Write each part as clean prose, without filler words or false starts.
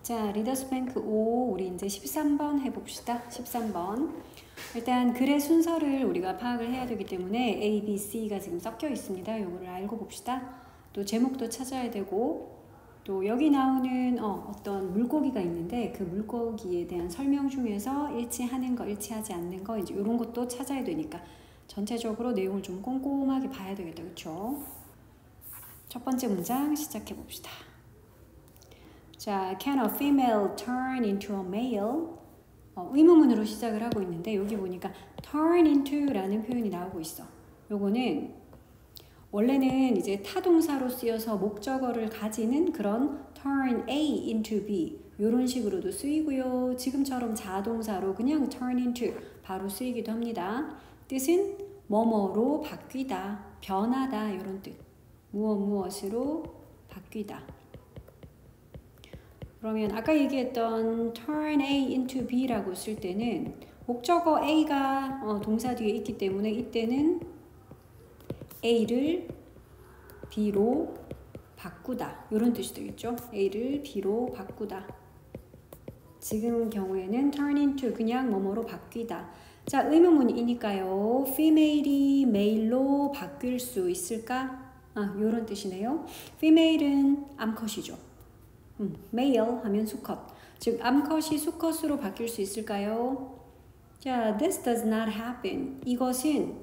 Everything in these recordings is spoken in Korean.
자, 리더스 뱅크 5, 우리 이제 13번 해봅시다. 13번. 일단 글의 순서를 우리가 파악을 해야 되기 때문에 A, B, C가 지금 섞여 있습니다. 요거를 알고 봅시다. 또 제목도 찾아야 되고, 또 여기 나오는 어떤 물고기가 있는데 그 물고기에 대한 설명 중에서 일치하는 거, 일치하지 않는 거, 이제 이런 것도 찾아야 되니까 전체적으로 내용을 좀 꼼꼼하게 봐야 되겠다. 그쵸? 첫 번째 문장 시작해 봅시다. 자, can a female turn into a male? 의문문으로 시작을 하고 있는데 여기 보니까 turn into라는 표현이 나오고 있어. 요거는 원래는 이제 타동사로 쓰여서 목적어를 가지는 그런 turn A into B 요런 식으로도 쓰이고요. 지금처럼 자동사로 그냥 turn into 바로 쓰이기도 합니다. 뜻은 뭐뭐로 바뀌다, 변하다 이런 뜻. 무엇으로 바뀌다. 그러면 아까 얘기했던 turn A into B라고 쓸 때는 목적어 A가 동사 뒤에 있기 때문에 이때는 A를 B로 바꾸다 이런 뜻이 되겠죠. A를 B로 바꾸다. 지금 경우에는 turn into 그냥 뭐뭐로 바뀌다. 자, 의문문이니까요. female이 male로 바뀔 수 있을까? 이런 뜻이네요. female은 암컷이죠. male 하면 수컷. 즉 암컷이 수컷으로 바뀔 수 있을까요? 자, this does not happen. 이것은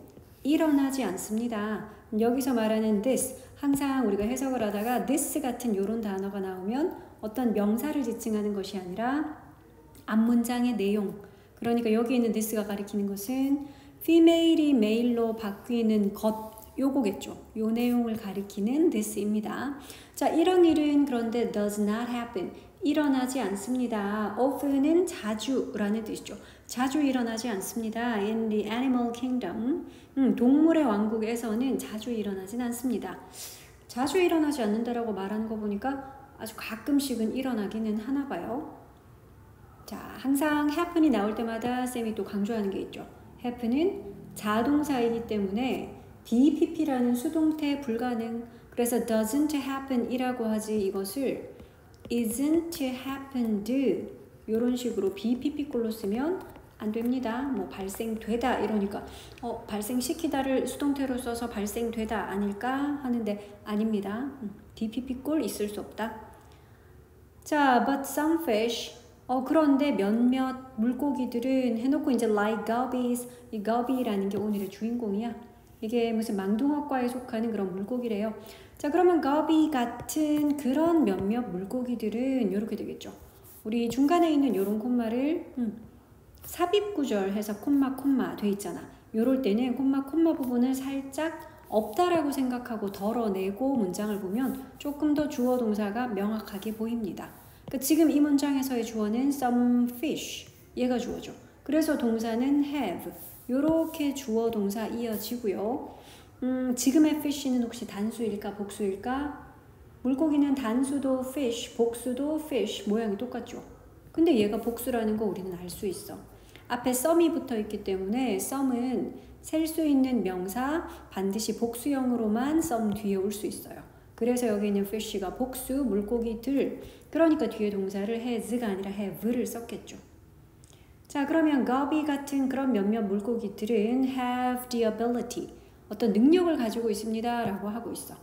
일어나지 않습니다. 여기서 말하는 this, 항상 우리가 해석을 하다가 this 같은 이런 단어가 나오면 어떤 명사를 지칭하는 것이 아니라 앞문장의 내용. 그러니까 여기 있는 this가 가리키는 것은 female이 male로 바뀌는 것, 요거겠죠. 요 내용을 가리키는 this입니다. 자, 이런 일은 그런데 does not happen. 일어나지 않습니다. often은 자주라는 뜻이죠. 자주 일어나지 않습니다. in the animal kingdom. 동물의 왕국에서는 자주 일어나진 않습니다. 자주 일어나지 않는다라고 말하는 거 보니까 아주 가끔씩은 일어나기는 하나 봐요. 자, 항상 happen이 나올 때마다 쌤이 또 강조하는 게 있죠. happen은 자동사이기 때문에 BPP라는 수동태 불가능. 그래서 doesn't happen 이라고 하지 이것을 isn't happened 이런 식으로 BPP꼴로 쓰면 안 됩니다. 뭐 발생되다 이러니까 발생시키다를 수동태로 써서 발생되다 아닐까 하는데 아닙니다. DPP꼴 있을 수 없다. 자, but some fish 그런데 몇몇 물고기들은 해놓고 이제 like guppies, 이 guppy라는 게 오늘의 주인공이야. 이게 무슨 망둥어과에 속하는 그런 물고기래요. 자, 그러면 guppy 같은 그런 몇몇 물고기들은 이렇게 되겠죠. 우리 중간에 있는 요런 콤마를 삽입구절 해서 콤마 돼 있잖아. 요럴 때는 콤마 부분을 살짝 없다라고 생각하고 덜어내고 문장을 보면 조금 더 주어 동사가 명확하게 보입니다. 그러니까 지금 이 문장에서의 주어는 some fish, 얘가 주어죠. 그래서 동사는 have, 요렇게 주어 동사 이어지고요. 지금의 fish는 혹시 단수일까 복수일까? 물고기는 단수도 fish, 복수도 fish, 모양이 똑같죠. 근데 얘가 복수라는 거 우리는 알 수 있어. 앞에 some이 붙어 있기 때문에 some은 셀 수 있는 명사 반드시 복수형으로만 some 뒤에 올 수 있어요. 그래서 여기 있는 fish가 복수, 물고기들, 그러니까 뒤에 동사를 has가 아니라 have를 썼겠죠. 자, 그러면 guppy 같은 그런 몇몇 물고기들은 have the ability, 어떤 능력을 가지고 있습니다 라고 하고 있어.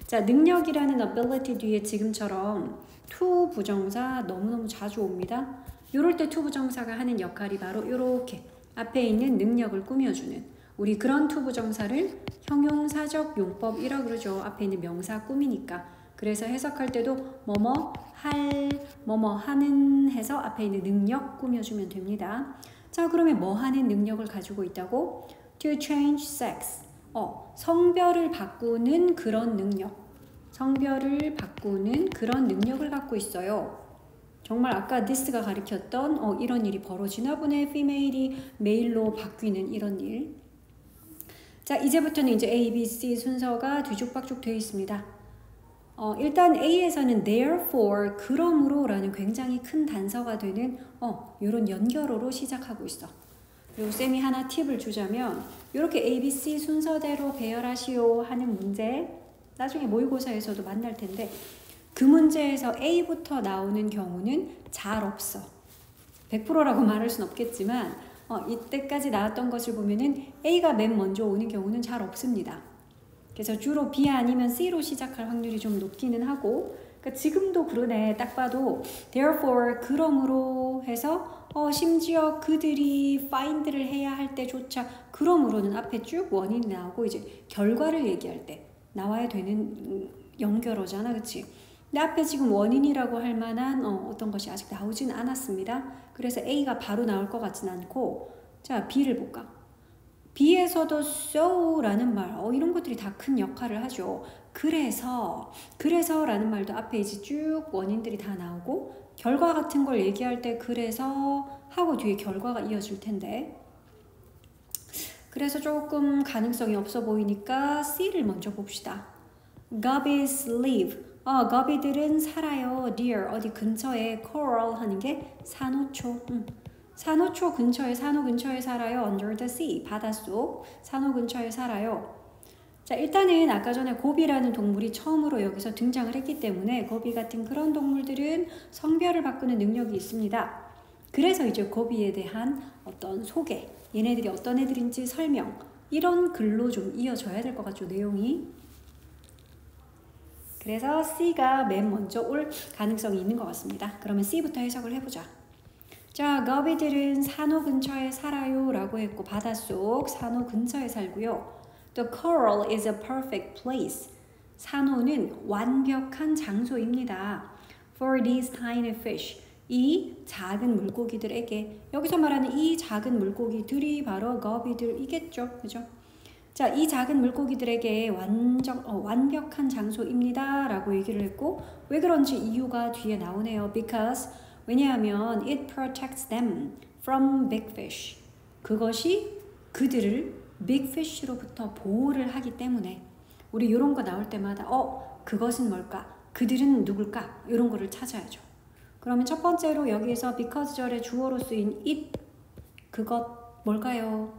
자, 능력이라는 ability 뒤에 지금처럼 to 부정사 너무너무 자주 옵니다. 요럴 때 to 부정사가 하는 역할이 바로 요렇게 앞에 있는 능력을 꾸며주는, 우리 그런 to 부정사를 형용사적 용법이라고 그러죠. 앞에 있는 명사 꾸미니까. 그래서 해석할 때도 뭐뭐 할, 뭐뭐 하는 해서 앞에 있는 능력 꾸며주면 됩니다. 자, 그러면 뭐 하는 능력을 가지고 있다고? To change sex. 성별을 바꾸는 그런 능력. 성별을 바꾸는 그런 능력을 갖고 있어요. 정말 아까 this가 가리켰던 이런 일이 벌어지나 보네. female이 male로 바뀌는 이런 일. 자, 이제부터는 이제 A, B, C 순서가 뒤죽박죽 되어 있습니다. 일단 A에서는 therefore, 그러므로 라는 굉장히 큰 단서가 되는 이런 연결어로 시작하고 있어. 그리고 쌤이 하나 팁을 주자면 이렇게 A, B, C 순서대로 배열하시오 하는 문제 나중에 모의고사에서도 만날 텐데 그 문제에서 A부터 나오는 경우는 잘 없어. 100%라고 말할 순 없겠지만 이때까지 나왔던 것을 보면은 A가 맨 먼저 오는 경우는 잘 없습니다. 그래서 주로 B 아니면 C로 시작할 확률이 좀 높기는 하고, 그러니까 지금도 그러네. 딱 봐도 therefore 그러므로 해서 심지어 그들이 find를 해야 할 때조차 그러므로는 앞에 쭉 원인이 나오고 이제 결과를 얘기할 때 나와야 되는 연결어잖아, 그치? 근데 앞에 지금 원인이라고 할 만한 어떤 것이 아직 나오진 않았습니다. 그래서 A가 바로 나올 것 같진 않고, 자, B를 볼까? B에서도 so라는 말, 이런 것들이 다 큰 역할을 하죠. 그래서라는 말도 앞에 이제 쭉 원인들이 다 나오고, 결과 같은 걸 얘기할 때 그래서 하고 뒤에 결과가 이어질 텐데, 그래서 조금 가능성이 없어 보이니까 C를 먼저 봅시다. Guppies live. 거비들은 살아요. near 어디 근처에 coral 하는 게 산호초. 산호 근처에 살아요. under the sea 바닷속 산호 근처에 살아요. 자, 일단은 아까 전에 고비라는 동물이 처음으로 여기서 등장을 했기 때문에 고비 같은 그런 동물들은 성별을 바꾸는 능력이 있습니다. 그래서 이제 고비에 대한 어떤 소개, 얘네들이 어떤 애들인지 설명, 이런 글로 좀 이어져야 될 것 같죠, 내용이. 그래서 C가 맨 먼저 올 가능성이 있는 것 같습니다. 그러면 C부터 해석을 해보자. 자, 거비들은 산호 근처에 살아요 라고 했고, 바닷속 산호 근처에 살고요. The coral is a perfect place. 산호는 완벽한 장소입니다. For these tiny fish. 이 작은 물고기들에게, 여기서 말하는 이 작은 물고기들이 바로 거비들이겠죠. 그죠? 자, 이 작은 물고기들에게 완벽한 장소입니다 라고 얘기를 했고, 왜 그런지 이유가 뒤에 나오네요. Because 왜냐하면 it protects them from big fish. 그것이 그들을 big fish로부터 보호를 하기 때문에, 우리 이런 거 나올 때마다 그것은 뭘까? 그들은 누굴까? 이런 거를 찾아야죠. 그러면 첫 번째로 여기에서 because 절의 주어로 쓰인 it, 그것 뭘까요?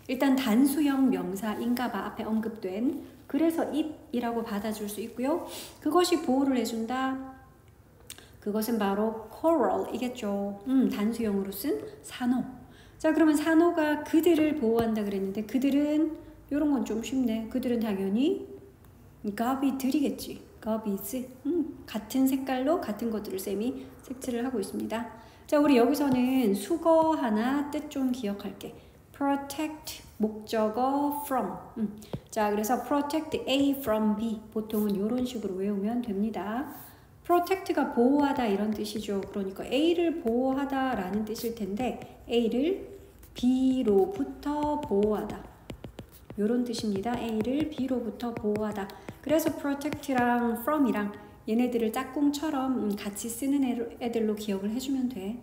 일단 단수형 명사인가봐 앞에 언급된, 그래서 it이라고 받아줄 수 있고요. 그것이 보호를 해준다. 그것은 바로 coral이겠죠. 단수형으로 쓴 산호. 자, 그러면 산호가 그들을 보호한다 그랬는데, 그들은 이런 건 좀 쉽네. 그들은 당연히 거비들이겠지. 거비즈. 같은 색깔로 같은 것들을 쌤이 색칠을 하고 있습니다. 자, 우리 여기서는 수거 하나 뜻 좀 기억할게. protect 목적어 from. 자, 그래서 protect A from B. 보통은 이런 식으로 외우면 됩니다. protect가 보호하다 이런 뜻이죠. 그러니까 A를 보호하다 라는 뜻일 텐데, A를 B로부터 보호하다. 이런 뜻입니다. A를 B로부터 보호하다. 그래서 protect랑 from이랑 얘네들을 짝꿍처럼 같이 쓰는 애들로 기억을 해주면 돼.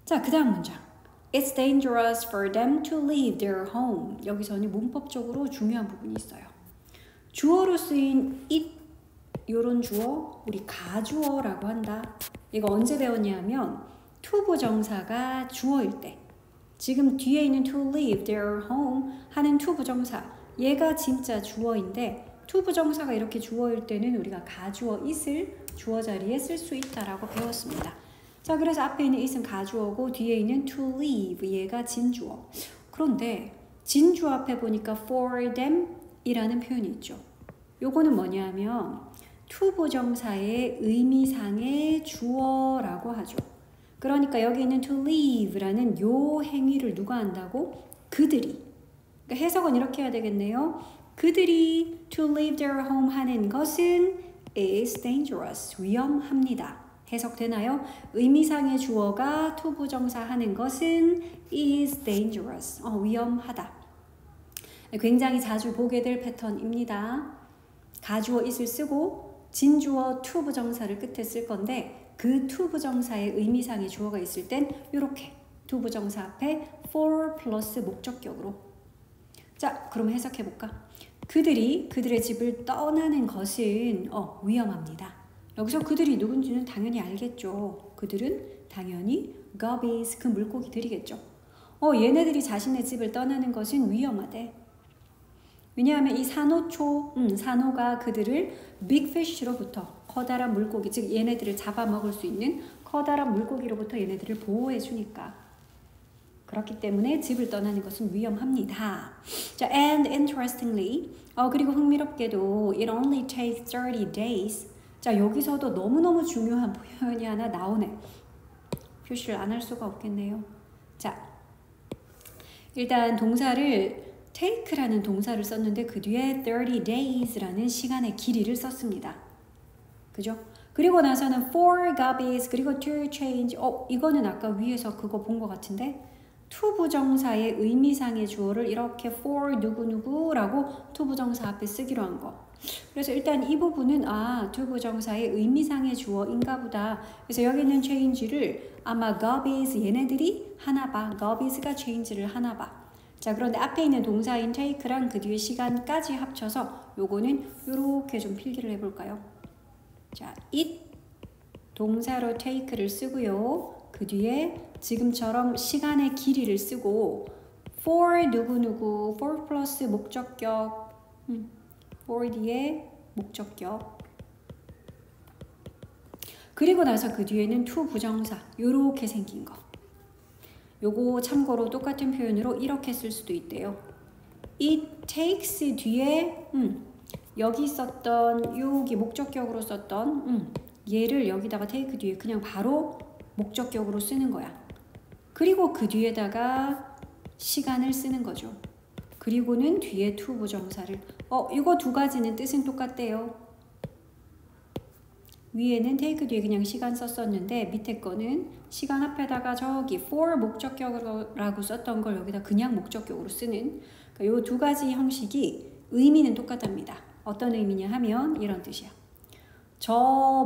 자, 그 다음 문장. It's dangerous for them to leave their home. 여기서는 문법적으로 중요한 부분이 있어요. 주어로 쓰인 it, 요런 주어, 우리 가주어라고 한다. 이거 언제 배웠냐면 to 부정사가 주어일 때, 지금 뒤에 있는 to leave their home 하는 to 부정사, 얘가 진짜 주어인데 to 부정사가 이렇게 주어일 때는 우리가 가주어 it을 주어 자리에 쓸 수 있다라고 배웠습니다. 자, 그래서 앞에 있는 it은 가주어고 뒤에 있는 to leave, 얘가 진주어. 그런데 진주어 앞에 보니까 for them 이라는 표현이 있죠. 요거는 뭐냐면 to 부정사의 의미상의 주어라고 하죠. 그러니까 여기 있는 to leave라는 요 행위를 누가 한다고? 그들이. 그러니까 해석은 이렇게 해야 되겠네요. 그들이 to leave their home 하는 것은 is dangerous, 위험합니다. 해석되나요? 의미상의 주어가 to 부정사 하는 것은 is dangerous, 위험하다. 굉장히 자주 보게 될 패턴입니다. 가주어 is을 쓰고 진주어 to 부정사를 끝에 쓸 건데, 그 to 부정사의 의미상의 주어가 있을 땐 이렇게 to 부정사 앞에 for 플러스 목적격으로. 자, 그럼 해석해볼까? 그들의 집을 떠나는 것은 위험합니다. 여기서 그들이 누군지는 당연히 알겠죠. 그들은 당연히 guppies, 그 물고기들이겠죠. 얘네들이 자신의 집을 떠나는 것은 위험하대. 왜냐하면 이 산호가 그들을 big fish로부터, 커다란 물고기, 즉 얘네들을 잡아먹을 수 있는 커다란 물고기로부터 얘네들을 보호해 주니까. 그렇기 때문에 집을 떠나는 것은 위험합니다. 자, and interestingly, 그리고 흥미롭게도 it only takes 30 days. 자, 여기서도 너무너무 중요한 표현이 하나 나오네. 표시를 안 할 수가 없겠네요. 자, 일단 동사를 take라는 동사를 썼는데 그 뒤에 30 days라는 시간의 길이를 썼습니다. 그죠? 그리고 나서는 for garbage 그리고 to change. 이거는 아까 위에서 그거 본 것 같은데 to 부정사의 의미상의 주어를 이렇게 for 누구누구라고 to 부정사 앞에 쓰기로 한 거. 그래서 일단 이 부분은 to 부정사의 의미상의 주어인가 보다. 그래서 여기 있는 change를 아마 garbage 얘네들이 하나 봐. garbage가 change를 하나 봐. 자, 그런데 앞에 있는 동사인 take랑 그 뒤에 시간까지 합쳐서 요거는 요렇게 좀 필기를 해볼까요? 자, it 동사로 take를 쓰고요. 그 뒤에 지금처럼 시간의 길이를 쓰고 for 누구누구, for 플러스 목적격, for 뒤에 목적격. 그리고 나서 그 뒤에는 to 부정사 요렇게 생긴 거. 요거 참고로 똑같은 표현으로 이렇게 쓸 수도 있대요. It takes 뒤에 여기 썼던 여기 목적격으로 썼던 얘를 여기다가 take 뒤에 그냥 바로 목적격으로 쓰는 거야. 그리고 그 뒤에다가 시간을 쓰는 거죠. 그리고는 뒤에 to 부정사를 이거 두 가지는 뜻은 똑같대요. 위에는 take 뒤에 그냥 시간 썼었는데 밑에 거는 시간 앞에다가 저기 for 목적격이라고 썼던 걸 여기다 그냥 목적격으로 쓰는 이 두 가지 형식이 의미는 똑같답니다. 어떤 의미냐 하면 이런 뜻이야. 저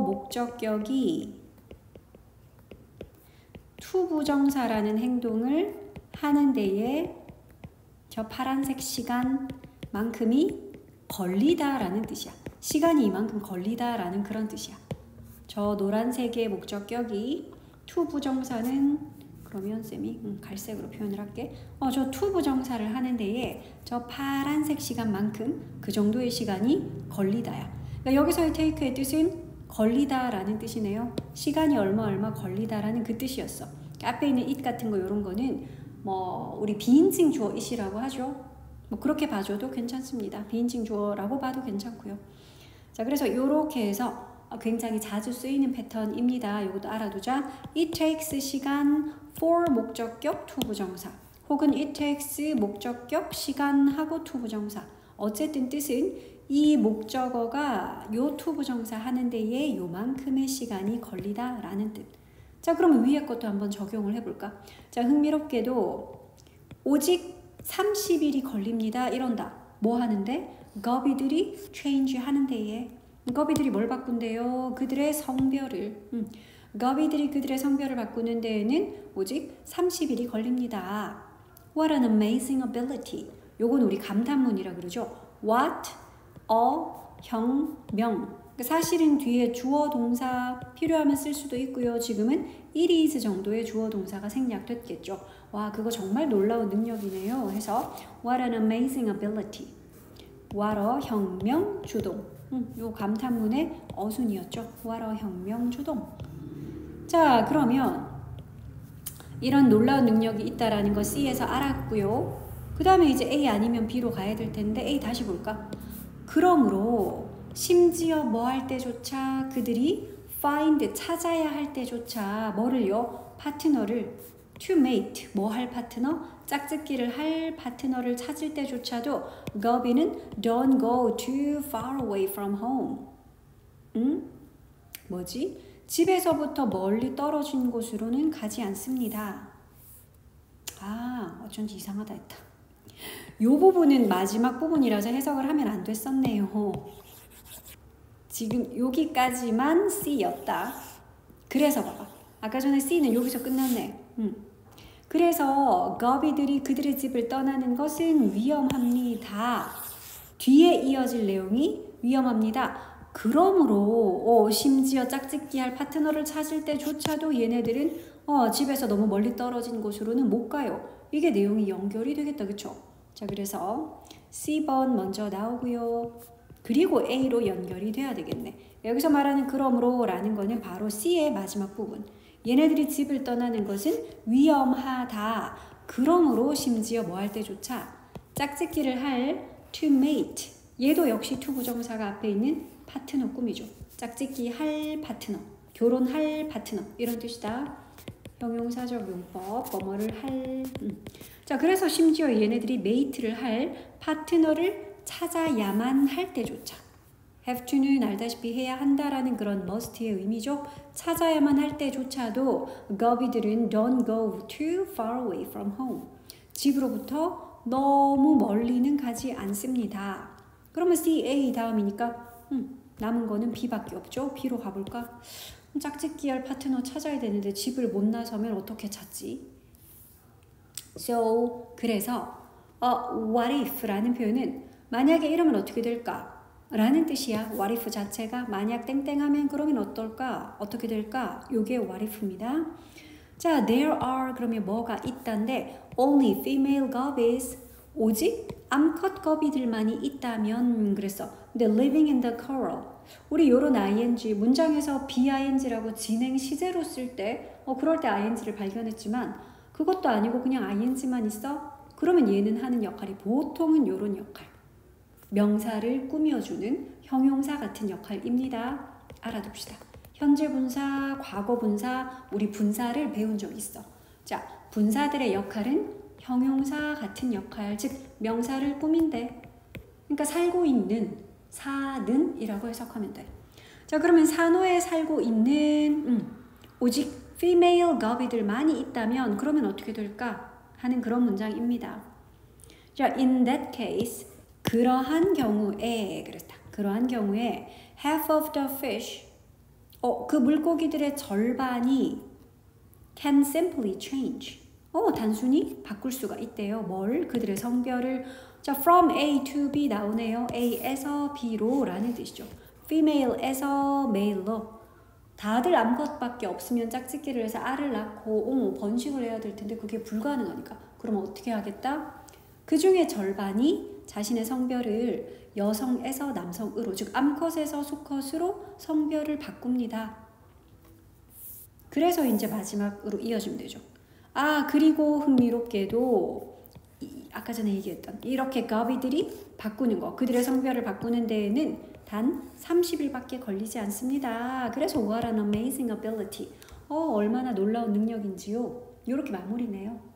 목적격이 to 부정사라는 행동을 하는 데에 저 파란색 시간만큼이 걸리다라는 뜻이야. 시간이 이만큼 걸리다라는 그런 뜻이야. 저 노란색의 목적격이 to 부정사는 그러면 쌤이 갈색으로 표현을 할게. 저 to 부정사를 하는 데에 저 파란색 시간만큼 그 정도의 시간이 걸리다야. 그러니까 여기서의 take의 뜻은 걸리다라는 뜻이네요. 시간이 얼마 걸리다라는 그 뜻이었어. 앞에 있는 it 같은 거 이런 거는 뭐 우리 비인칭 주어 it이라고 하죠. 뭐 그렇게 봐줘도 괜찮습니다. 비인칭 주어라고 봐도 괜찮고요. 자, 그래서 이렇게 해서 굉장히 자주 쓰이는 패턴입니다. 이것도 알아두자. It takes 시간 for 목적격 to 부정사 혹은 it takes 목적격 시간하고 to 부정사. 어쨌든 뜻은 이 목적어가 요 to 부정사 하는 데에 요만큼의 시간이 걸리다라는 뜻. 자, 그러면 위에 것도 한번 적용을 해볼까? 자, 흥미롭게도 오직 30일이 걸립니다. 이런다. 뭐 하는데? 거비들이 change 하는 데에 거비들이 뭘 바꾼대요? 그들의 성별을. 거비들이 그들의 성별을 바꾸는 데에는 오직 30일이 걸립니다. What an amazing ability. 요건 우리 감탄문이라 그러죠. What a 혁명. 사실은 뒤에 주어 동사 필요하면 쓸 수도 있고요. 지금은 it is 정도의 주어 동사가 생략됐겠죠. 와, 그거 정말 놀라운 능력이네요. 해서 What an amazing ability. What a 혁명 주동. 요 감탄문의 어순이었죠. What a 혁명 주동. 자, 그러면 이런 놀라운 능력이 있다라는 거 C에서 알았고요. 그 다음에 이제 A 아니면 B로 가야 될 텐데 A 다시 볼까? 그러므로 심지어 뭐 할 때조차 그들이 find 찾아야 할 때조차 뭐를요? 파트너를 to mate 뭐 할 파트너? 짝짓기를 할 파트너를 찾을 때조차도 거비는 don't go too far away from home. 뭐지? 집에서부터 멀리 떨어진 곳으로는 가지 않습니다. 어쩐지 이상하다 했다. 요 부분은 마지막 부분이라서 해석을 하면 안 됐었네요. 지금 여기까지만 C였다. 그래서 봐봐. 아까 전에 C는 여기서 끝났네. 그래서 거비들이 그들의 집을 떠나는 것은 위험합니다. 뒤에 이어질 내용이 위험합니다. 그러므로 심지어 짝짓기 할 파트너를 찾을 때조차도 얘네들은 집에서 너무 멀리 떨어진 곳으로는 못 가요. 이게 내용이 연결이 되겠다. 그쵸? 자, 그래서 C번 먼저 나오고요. 그리고 A로 연결이 돼야 되겠네. 여기서 말하는 그러므로 라는 거는 바로 C의 마지막 부분. 얘네들이 집을 떠나는 것은 위험하다. 그러므로 심지어 뭐 할 때조차 짝짓기를 할 to mate. 얘도 역시 to 부정사가 앞에 있는 파트너 꾸미죠. 짝짓기 할 파트너, 결혼할 파트너 이런 뜻이다. 형용사적 용법, 뭐뭐를 할. 자, 그래서 심지어 얘네들이 mate를 할 파트너를 찾아야만 할 때조차 have to는 알다시피 해야 한다라는 그런 must의 의미죠. 찾아야만 할 때조차도 거비들은 don't go too far away from home. 집으로부터 너무 멀리는 가지 않습니다. 그러면 C, A 다음이니까 남은 거는 B밖에 없죠. B로 가볼까? 짝짓기할 파트너 찾아야 되는데 집을 못 나서면 어떻게 찾지? So, 그래서 what if라는 표현은 만약에 이러면 어떻게 될까? 라는 뜻이야. what if 자체가 만약 땡땡하면 그러면 어떨까? 어떻게 될까? 요게 what if입니다. 자, there are 그러면 뭐가 있단데 only female gobies 오직 암컷 거비들만이 있다면 그랬어. 근데 living in the coral 우리 요런 ing 문장에서 BING라고 진행 시제로 쓸 때 그럴 때 ING를 발견했지만 그것도 아니고 그냥 ING만 있어? 그러면 얘는 하는 역할이 보통은 요런 역할 명사를 꾸며주는 형용사 같은 역할입니다. 알아둡시다. 현재 분사, 과거 분사, 우리 분사를 배운 적 있어. 자, 분사들의 역할은 형용사 같은 역할, 즉 명사를 꾸민대. 그러니까 살고 있는, 사는 이라고 해석하면 돼. 자, 그러면 산호에 살고 있는 오직 female gobi들만이 있다면 그러면 어떻게 될까? 하는 그런 문장입니다. 자, in that case 그러한 경우에 그랬다. 그러한 경우에 half of the fish 그 물고기들의 절반이 can simply change. 단순히 바꿀 수가 있대요. 뭘? 그들의 성별을. 자, from A to B 나오네요. A에서 B로 라는 뜻이죠. female에서 male로. 다들 암컷밖에 없으면 짝짓기를 해서 알을 낳고 번식을 해야 될 텐데 그게 불가능하니까. 그럼 어떻게 하겠다? 그 중에 절반이 자신의 성별을 여성에서 남성으로, 즉 암컷에서 수컷으로 성별을 바꿉니다. 그래서 이제 마지막으로 이어지면 되죠. 그리고 흥미롭게도 아까 전에 얘기했던 이렇게 거비들이 바꾸는 거, 그들의 성별을 바꾸는 데에는 단 30일밖에 걸리지 않습니다. 그래서 what an amazing ability. 얼마나 놀라운 능력인지요. 이렇게 마무리네요.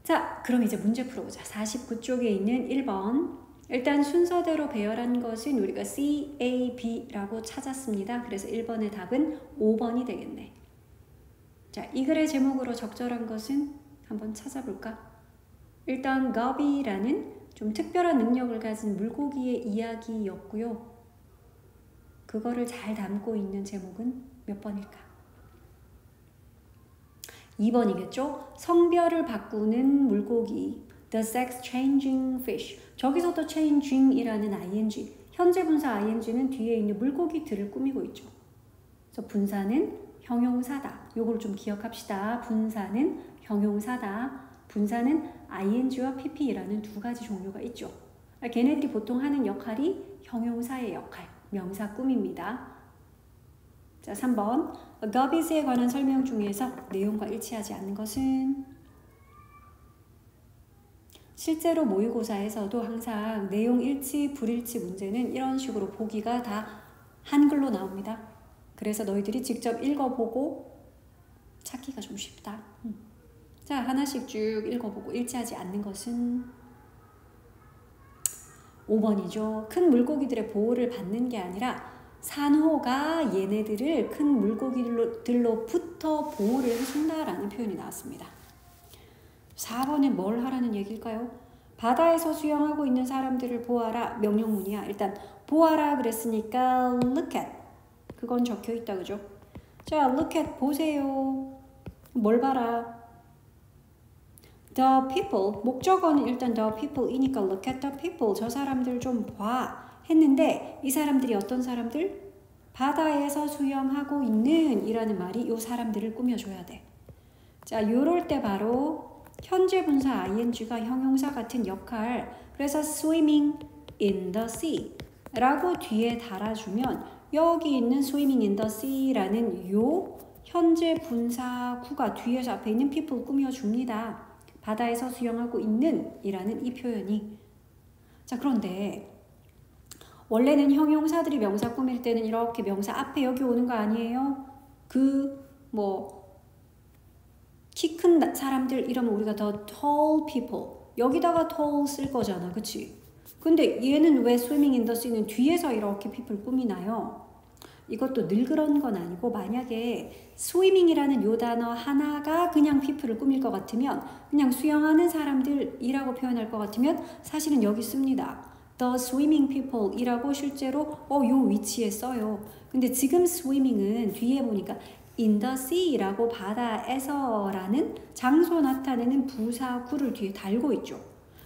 자, 그럼 이제 문제 풀어보자. 49쪽에 있는 1번. 일단 순서대로 배열한 것은 우리가 C, A, B라고 찾았습니다. 그래서 1번의 답은 5번이 되겠네. 자, 이 글의 제목으로 적절한 것은 한번 찾아볼까? 일단 거비라는 좀 특별한 능력을 가진 물고기의 이야기였고요. 그거를 잘 담고 있는 제목은 몇 번일까? 2번이겠죠? 성별을 바꾸는 물고기 The sex changing fish. 저기서도 changing이라는 ing 현재 분사 ing는 뒤에 있는 물고기들을 꾸미고 있죠. 그래서 분사는 형용사다. 요걸 좀 기억합시다. 분사는 형용사다. 분사는 ing와 pp라는 두 가지 종류가 있죠. 걔네들이 보통 하는 역할이 형용사의 역할, 명사 꾸밉니다. 자, 3번. gobies에 관한 설명 중에서 내용과 일치하지 않는 것은? 실제로 모의고사에서도 항상 내용 일치, 불일치 문제는 이런 식으로 보기가 다 한글로 나옵니다. 그래서 너희들이 직접 읽어보고 찾기가 좀 쉽다. 자, 하나씩 쭉 읽어보고 일치하지 않는 것은 5번이죠. 큰 물고기들의 보호를 받는 게 아니라 산호가 얘네들을 큰 물고기들로부터 보호를 해준다라는 표현이 나왔습니다. 4번은 뭘 하라는 얘기일까요? 바다에서 수영하고 있는 사람들을 보아라. 명령문이야. 일단 보아라 그랬으니까 look at. 그건 적혀 있다, 그죠? 자, look at 보세요. 뭘 봐라? The people. 목적어는 일단 the people이니까 look at the people. 저 사람들 좀 봐. 했는데 이 사람들이 어떤 사람들? 바다에서 수영하고 있는 이라는 말이 이 사람들을 꾸며줘야 돼. 자, 요럴 때 바로 현재 분사 ing가 형용사 같은 역할. 그래서 swimming, in the sea 라고 뒤에 달아주면 여기 있는 swimming in the sea 라는 요 현재 분사구가 뒤에서 앞에 있는 people 꾸며줍니다. 바다에서 수영하고 있는 이라는 이 표현이. 자, 그런데 원래는 형용사들이 명사 꾸밀 때는 이렇게 명사 앞에 여기 오는 거 아니에요? 키 큰 사람들 이러면 우리가 더 tall people 여기다가 tall 쓸 거잖아, 그치? 근데 얘는 왜 swimming in the sea는 뒤에서 이렇게 people 꾸미나요? 이것도 늘 그런 건 아니고 만약에 swimming이라는 요 단어 하나가 그냥 people을 꾸밀 것 같으면 그냥 수영하는 사람들이라고 표현할 것 같으면 사실은 여기 씁니다. The swimming people 이라고 실제로 요 위치에 써요. 근데 지금 swimming은 뒤에 보니까 in the sea 라고 바다에서 라는 장소 나타내는 부사구를 뒤에 달고 있죠.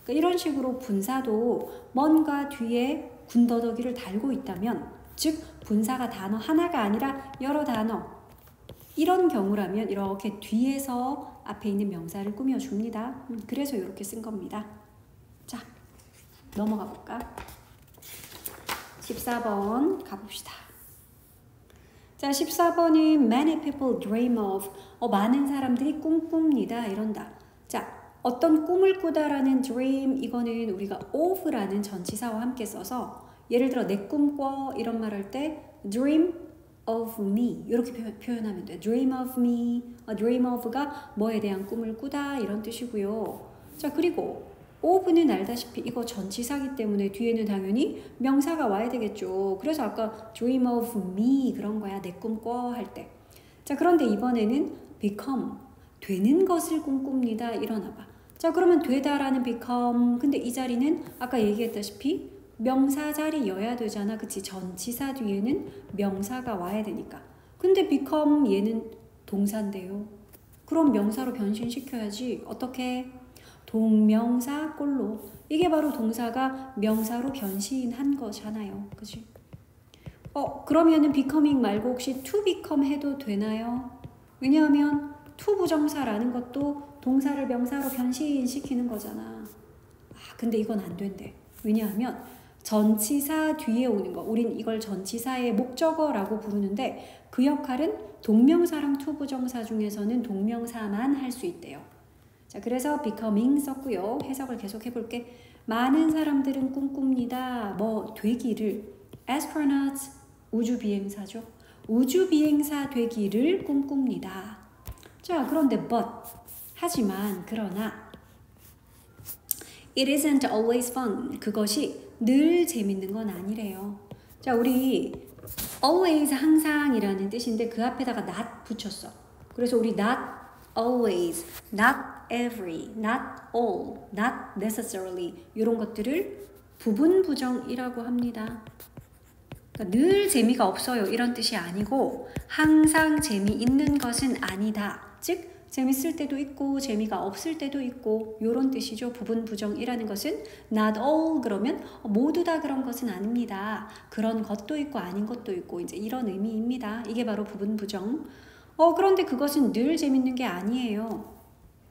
그러니까 이런 식으로 분사도 뭔가 뒤에 군더더기를 달고 있다면 즉 분사가 단어 하나가 아니라 여러 단어 이런 경우라면 이렇게 뒤에서 앞에 있는 명사를 꾸며줍니다. 그래서 이렇게 쓴 겁니다. 자, 넘어가 볼까? 14번 가봅시다. 자, 14번은 many people dream of 많은 사람들이 꿈꿉니다 이런다. 자, 어떤 꿈을 꾸다라는 dream 이거는 우리가 of라는 전치사와 함께 써서 예를 들어 내 꿈 꿔 이런 말 할 때 dream of me 이렇게 표현하면 돼. dream of me, dream of가 뭐에 대한 꿈을 꾸다 이런 뜻이고요. 자, 그리고 of는 알다시피 이거 전치사기 때문에 뒤에는 당연히 명사가 와야 되겠죠. 그래서 아까 dream of me 그런 거야. 내 꿈 꿔 할 때. 자, 그런데 이번에는 become 되는 것을 꿈꿉니다 이러나 봐. 자, 그러면 되다라는 become 근데 이 자리는 아까 얘기했다시피 명사 자리여야 되잖아. 그치? 전치사 뒤에는 명사가 와야 되니까. 근데 become 얘는 동사인데요. 그럼 명사로 변신시켜야지. 어떻게? 동명사 꼴로. 이게 바로 동사가 명사로 변신한 거잖아요. 그치? 그러면은 becoming 말고 혹시 to become 해도 되나요? 왜냐하면 to 부정사라는 것도 동사를 명사로 변신시키는 거잖아. 근데 이건 안 된대. 왜냐하면 전치사 뒤에 오는 거. 우린 이걸 전치사의 목적어라고 부르는데 그 역할은 동명사랑 to 부정사 중에서는 동명사만 할 수 있대요. 자, 그래서 becoming 썼고요. 해석을 계속 해볼게. 많은 사람들은 꿈꿉니다. 되기를. astronauts, 우주비행사죠. 우주비행사 되기를 꿈꿉니다. 자, 그런데 but, 하지만, 그러나 it isn't always fun. 그것이 늘 재밌는 건 아니래요. 자, 우리 always 항상이라는 뜻인데 그 앞에다가 not 붙였어. 그래서 우리 not always, not every, not all, not necessarily 이런 것들을 부분 부정이라고 합니다. 그러니까 늘 재미가 없어요 이런 뜻이 아니고 항상 재미있는 것은 아니다. 즉 재밌을 때도 있고 재미가 없을 때도 있고 이런 뜻이죠. 부분 부정이라는 것은 not all 그러면 모두 다 그런 것은 아닙니다. 그런 것도 있고 아닌 것도 있고 이제 이런 의미입니다. 이게 바로 부분 부정. 그런데 그것은 늘 재밌는 게 아니에요.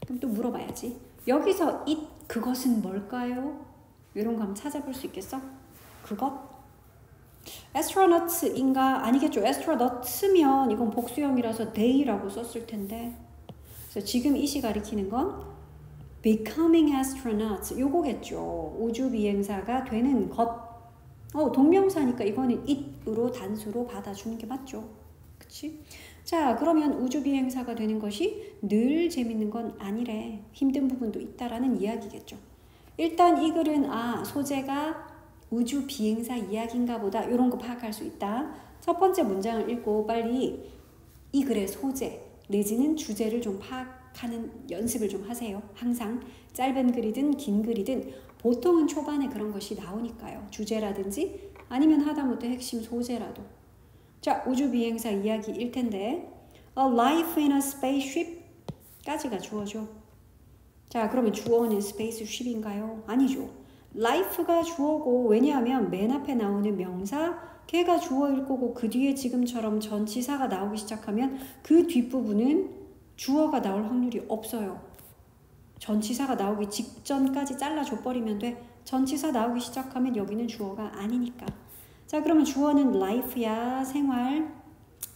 그럼 또 물어봐야지. 여기서 그것은 뭘까요? 이런 거 한번 찾아볼 수 있겠어? 그것? astronauts인가? 아니겠죠. astronauts면 이건 복수형이라서 they라고 썼을 텐데. 그래서 지금 이시 가리키는 건 becoming astronauts 요거겠죠. 우주 비행사가 되는 것. 동명사니까 이거는 it으로 단수로 받아주는 게 맞죠. 그치? 자, 그러면 우주 비행사가 되는 것이 늘 재밌는 건 아니래. 힘든 부분도 있다라는 이야기겠죠. 일단 이 글은 소재가 우주 비행사 이야기인가 보다 이런 거 파악할 수 있다. 첫 번째 문장을 읽고 빨리 이 글의 소재 내지는 주제를 좀 파악하는 연습을 좀 하세요. 항상 짧은 글이든 긴 글이든 보통은 초반에 그런 것이 나오니까요. 주제라든지 아니면 하다못해 핵심 소재라도. 자, 우주 비행사 이야기일 텐데 A life in a spaceship 까지가 주어죠. 자, 그러면 주어는 spaceship인가요? 아니죠. life가 주어고 왜냐하면 맨 앞에 나오는 명사 걔가 주어일 거고 그 뒤에 지금처럼 전치사가 나오기 시작하면 그 뒷부분은 주어가 나올 확률이 없어요. 전치사가 나오기 직전까지 잘라줘 버리면 돼. 전치사 나오기 시작하면 여기는 주어가 아니니까. 자, 그러면 주어는 life야, 생활.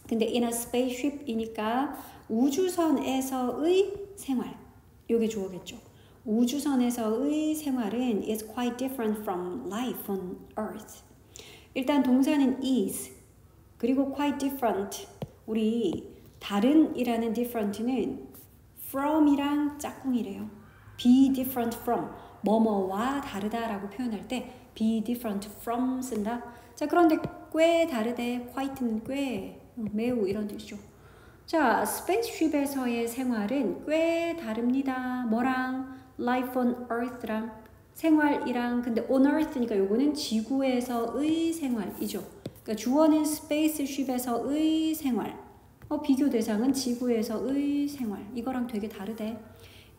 근데 in a spaceship이니까 우주선에서의 생활. 요게 주어겠죠. 우주선에서의 생활은 is quite different from life on Earth. 일단 동사는 is, 그리고 quite different. 우리 다른이라는 different는 from이랑 짝꿍이래요. be different from, 뭐뭐와 다르다라고 표현할 때 be different from 쓴다. 자, 그런데 꽤 다르대. quite는 꽤, 매우 이런 뜻이죠. 자, spaceship에서의 생활은 꽤 다릅니다. 뭐랑? life on earth랑 생활이랑. 근데 on earth니까 요거는 지구에서의 생활이죠. 그러니까 주어는 spaceship에서의 생활. 비교 대상은 지구에서의 생활. 이거랑 되게 다르대.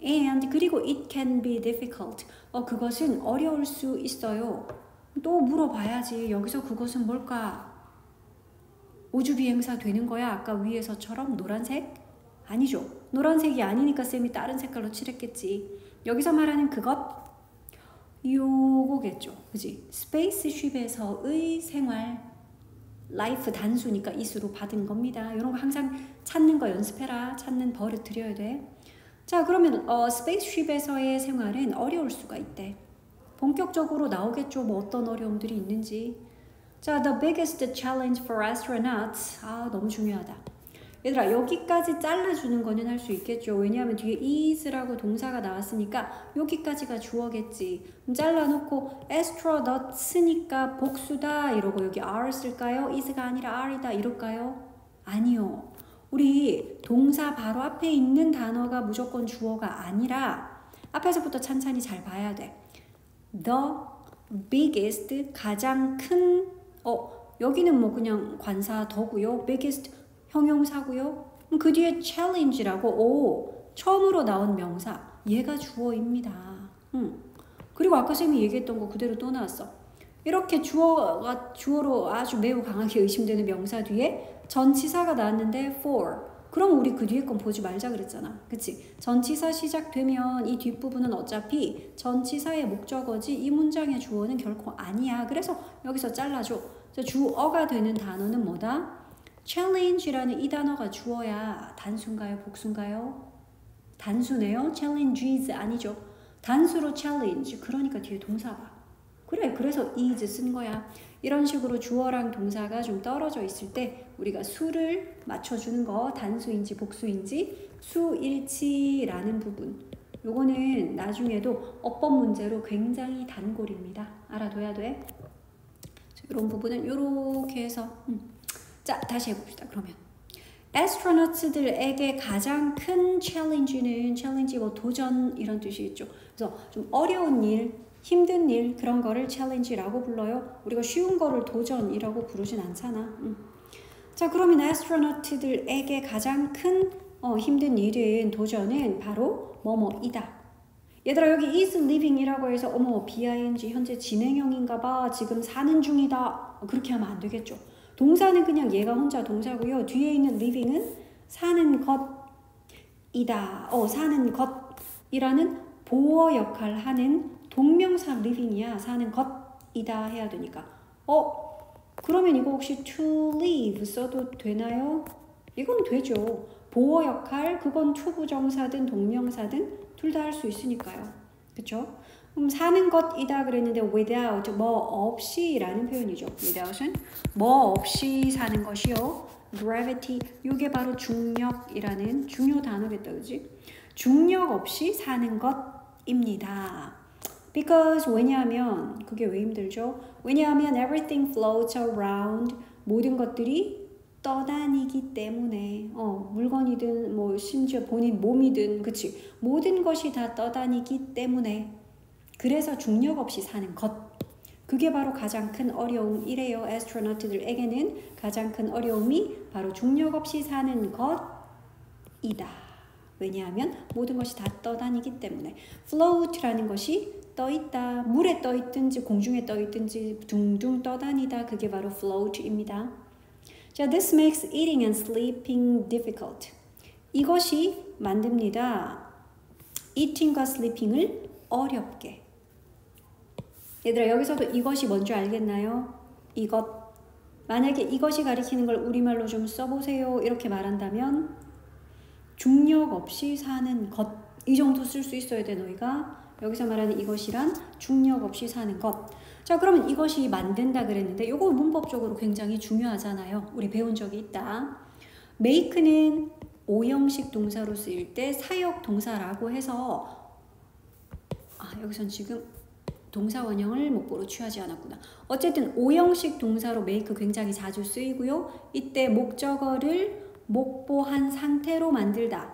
And 그리고 it can be difficult. 그것은 어려울 수 있어요. 또 물어봐야지. 여기서 그것은 뭘까? 우주비행사 되는 거야? 아까 위에서처럼 노란색? 아니죠. 노란색이 아니니까 쌤이 다른 색깔로 칠했겠지. 여기서 말하는 그것? 요거겠죠. 그지? 스페이스쉽에서의 생활. 라이프 단수니까 is로 받은 겁니다. 이런 거 항상 찾는 거 연습해라. 찾는 버릇 들여야 돼. 자, 그러면 스페이스쉽에서의 생활은 어려울 수가 있대. 본격적으로 나오겠죠. 뭐 어떤 어려움들이 있는지. 자, the biggest challenge for astronauts. 너무 중요하다. 얘들아, 여기까지 잘라주는 거는 할 수 있겠죠. 왜냐하면 뒤에 is라고 동사가 나왔으니까 여기까지가 주어겠지. 잘라놓고 astronauts니까 복수다 이러고 여기 are 쓸까요? is가 아니라 are이다 이럴까요? 아니요. 우리 동사 바로 앞에 있는 단어가 무조건 주어가 아니라 앞에서부터 찬찬히 잘 봐야 돼. The biggest, 가장 큰, 여기는 뭐 그냥 관사 더고요. biggest 형용사고요. 그 뒤에 challenge라고 처음으로 나온 명사, 얘가 주어입니다. 그리고 아까 쌤이 얘기했던 거 그대로 또 나왔어. 이렇게 주어로 아주 매우 강하게 의심되는 명사 뒤에 전치사가 나왔는데 for. 그럼 우리 그 뒤에 건 보지 말자 그랬잖아. 그치? 전치사 시작되면 이 뒷부분은 어차피 전치사의 목적어지 이 문장의 주어는 결코 아니야. 그래서 여기서 잘라줘. 주어가 되는 단어는 뭐다? challenge라는 이 단어가 주어야. 단수인가요? 복수인가요? 단수네요. challenges 아니죠. 단수로 challenge. 그러니까 뒤에 동사 봐. 그래, 그래서 is 쓴 거야. 이런 식으로 주어랑 동사가 좀 떨어져 있을 때 우리가 수를 맞춰주는 거, 단수인지 복수인지 수일치라는 부분. 요거는 나중에도 어법 문제로 굉장히 단골입니다. 알아둬야 돼. 이런 부분은 이렇게 해서 자, 다시 해봅시다. 그러면 애스트로너츠들에게 가장 큰 챌린지는 챌린지 뭐 도전 이런 뜻이겠죠. 그래서 좀 어려운 일, 힘든 일 그런 거를 챌린지라고 불러요. 우리가 쉬운 거를 도전이라고 부르진 않잖아. 자, 그러면 애스트로너츠들에게 가장 큰 힘든 일은 도전은 바로 뭐뭐이다. 얘들아, 여기 is living이라고 해서 BING 현재 진행형인가 봐. 지금 사는 중이다. 그렇게 하면 안 되겠죠. 동사는 그냥 얘가 혼자 동사고요. 뒤에 있는 living은 사는 것이다. 사는 것이라는 보어 역할 하는 동명사 living이야. 사는 것이다 해야 되니까. 그러면 이거 혹시 to live 써도 되나요? 이건 되죠. 보어 역할, 그건 to 부정사든 동명사든 둘 다 할 수 있으니까요. 그쵸? 그럼 사는 것이다 그랬는데 without, 뭐 없이 라는 표현이죠. without은 뭐 없이 사는 것이요. gravity, 이게 바로 중력이라는 중요 단어겠다. 그지? 중력 없이 사는 것입니다. because, 왜냐하면, 그게 왜 힘들죠? 왜냐하면 everything floats around, 모든 것들이 떠다니기 때문에 물건이든 뭐 심지어 본인 몸이든 그치? 모든 것이 다 떠다니기 때문에 그래서 중력 없이 사는 것. 그게 바로 가장 큰 어려움이래요. 애스트로너트들에게는 가장 큰 어려움이 바로 중력 없이 사는 것이다. 왜냐하면 모든 것이 다 떠다니기 때문에. float라는 것이 떠있다. 물에 떠있든지 공중에 떠있든지 둥둥 떠다니다. 그게 바로 float입니다. 자, this makes eating and sleeping difficult. 이것이 만듭니다. eating과 sleeping을 어렵게. 얘들아 여기서도 이것이 뭔지 알겠나요? 이것. 만약에 이것이 가리키는 걸 우리말로 좀 써보세요. 이렇게 말한다면 중력 없이 사는 것. 이 정도 쓸 수 있어야 돼 너희가. 여기서 말하는 이것이란 중력 없이 사는 것. 자 그러면 이것이 만든다 그랬는데 이거 문법적으로 굉장히 중요하잖아요. 우리 배운 적이 있다. make는 오형식 동사로 쓰일 때 사역 동사라고 해서 여기선 지금 동사 원형을 목보로 취하지 않았구나. 어쨌든 오형식 동사로 make 굉장히 자주 쓰이고요. 이때 목적어를 목보한 상태로 만들다.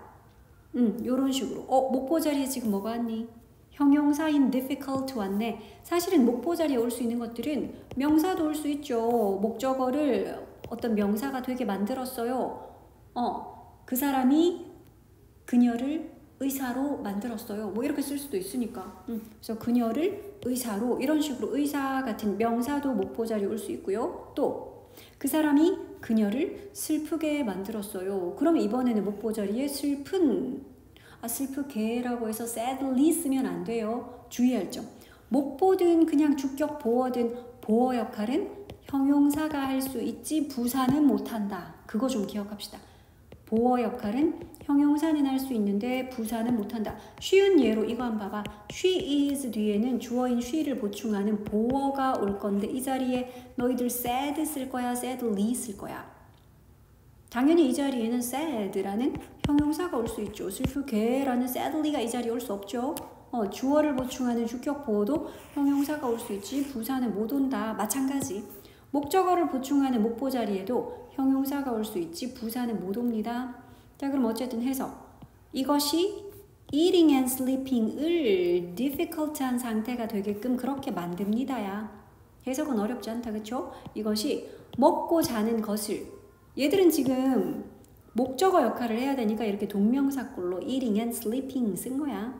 요런 식으로. 목보 자리에 지금 뭐가 왔니? 형용사인 difficult 왔네. 사실은 목보 자리에 올 수 있는 것들은 명사도 올 수 있죠. 목적어를 어떤 명사가 되게 만들었어요. 그 사람이 그녀를 의사로 만들었어요. 뭐 이렇게 쓸 수도 있으니까. 그래서 그녀를 의사로 이런 식으로 의사 같은 명사도 목보 자리에 올 수 있고요. 또 그 사람이 그녀를 슬프게 만들었어요. 그러면 이번에는 목보 자리에 슬프게라고 해서 sadly 쓰면 안 돼요. 주의할 점. 목보든 그냥 주격 보어든 보어 역할은 형용사가 할 수 있지 부사는 못한다. 그거 좀 기억합시다. 보어 역할은 형용사는 할 수 있는데 부사는 못한다. 쉬운 예로 이거 한번 봐봐. She is 뒤에는 주어인 she를 보충하는 보어가 올 건데 이 자리에 너희들 sad 쓸 거야? sadly 쓸 거야? 당연히 이 자리에는 sad라는 형용사가 올 수 있죠. 슬프게라는 sadly가 이 자리에 올 수 없죠. 주어를 보충하는 주격 보어도 형용사가 올 수 있지 부사는 못 온다. 마찬가지. 목적어를 보충하는 목보 자리에도 형용사가 올 수 있지 부사는 못 옵니다. 자 그럼 어쨌든 해석. 이것이 eating and sleeping을 difficult한 상태가 되게끔 그렇게 만듭니다야. 해석은 어렵지 않다. 그쵸? 이것이 먹고 자는 것을 얘들은 지금 목적어 역할을 해야 되니까 이렇게 동명사꼴로 eating and sleeping 쓴 거야.